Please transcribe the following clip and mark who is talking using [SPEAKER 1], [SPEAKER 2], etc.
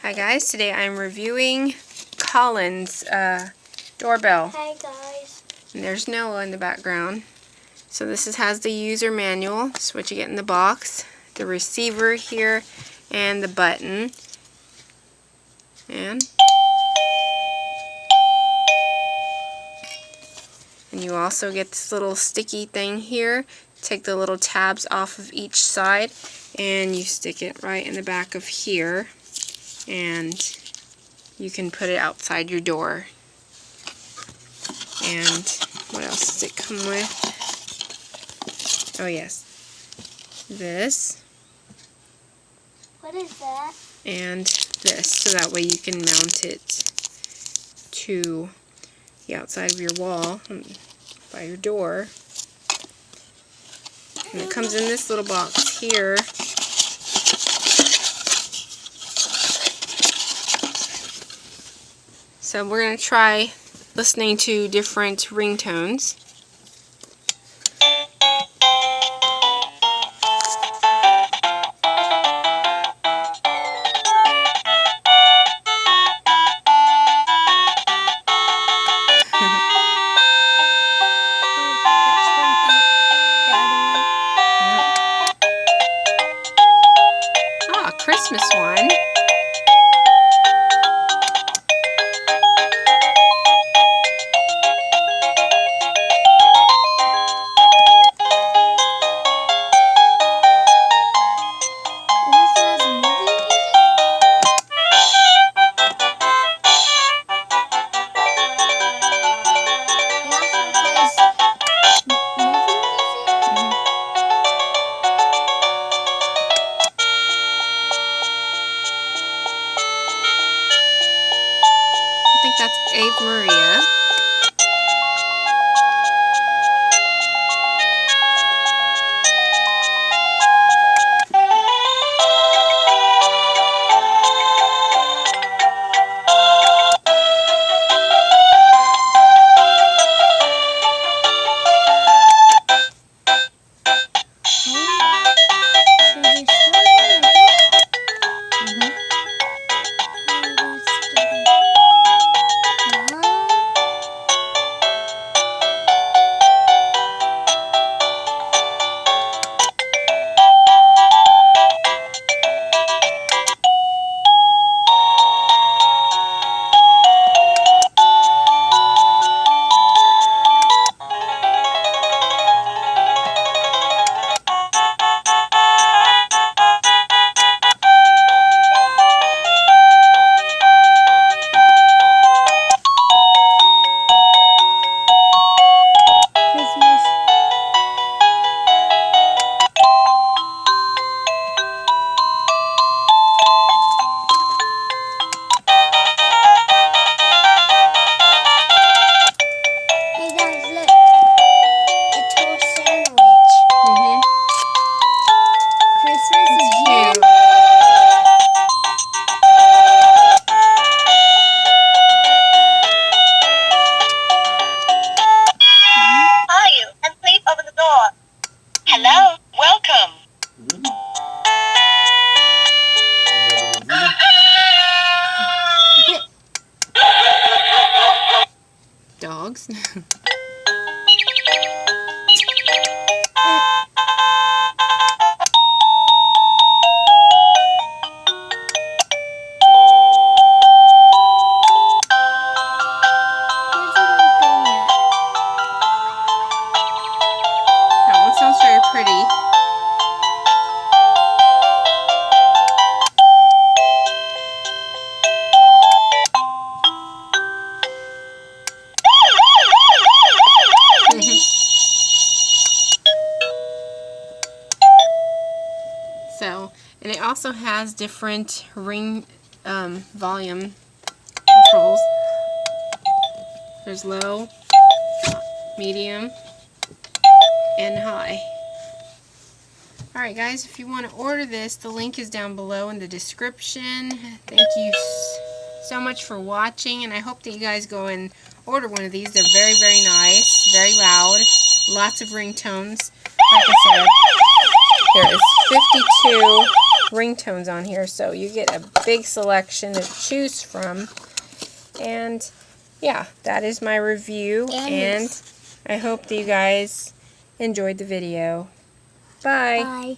[SPEAKER 1] Hi guys, today I'm reviewing Collen's doorbell.
[SPEAKER 2] Hi guys.
[SPEAKER 1] And there's Noah in the background. So this has the user manual, this is what you get in the box, the receiver here, and the button. And you also get this little sticky thing here. Take the little tabs off of each side and you stick it right in the back of here. And you can put it outside your door. And what else does it come with? Oh yes, this.
[SPEAKER 2] What is that?
[SPEAKER 1] And this, so that way you can mount it to the outside of your wall by your door. And it comes in this little box here. So we're going to try listening to different ringtones. Ah, Christmas one. I think that's Ave Maria.
[SPEAKER 3] Hello, welcome.
[SPEAKER 1] Dogs. That one sounds very pretty. So, and it also has different ring volume controls. There's low, medium, and high. Alright guys, if you want to order this, the link is down below in the description. Thank you so much for watching, and I hope that you guys go and order one of these. They're very, very nice, very loud, lots of ringtones. Like I said, there is 52 ringtones on here, so you get a big selection to choose from. And yeah, that is my review, and I hope that you guys enjoyed the video. Bye.
[SPEAKER 2] Bye.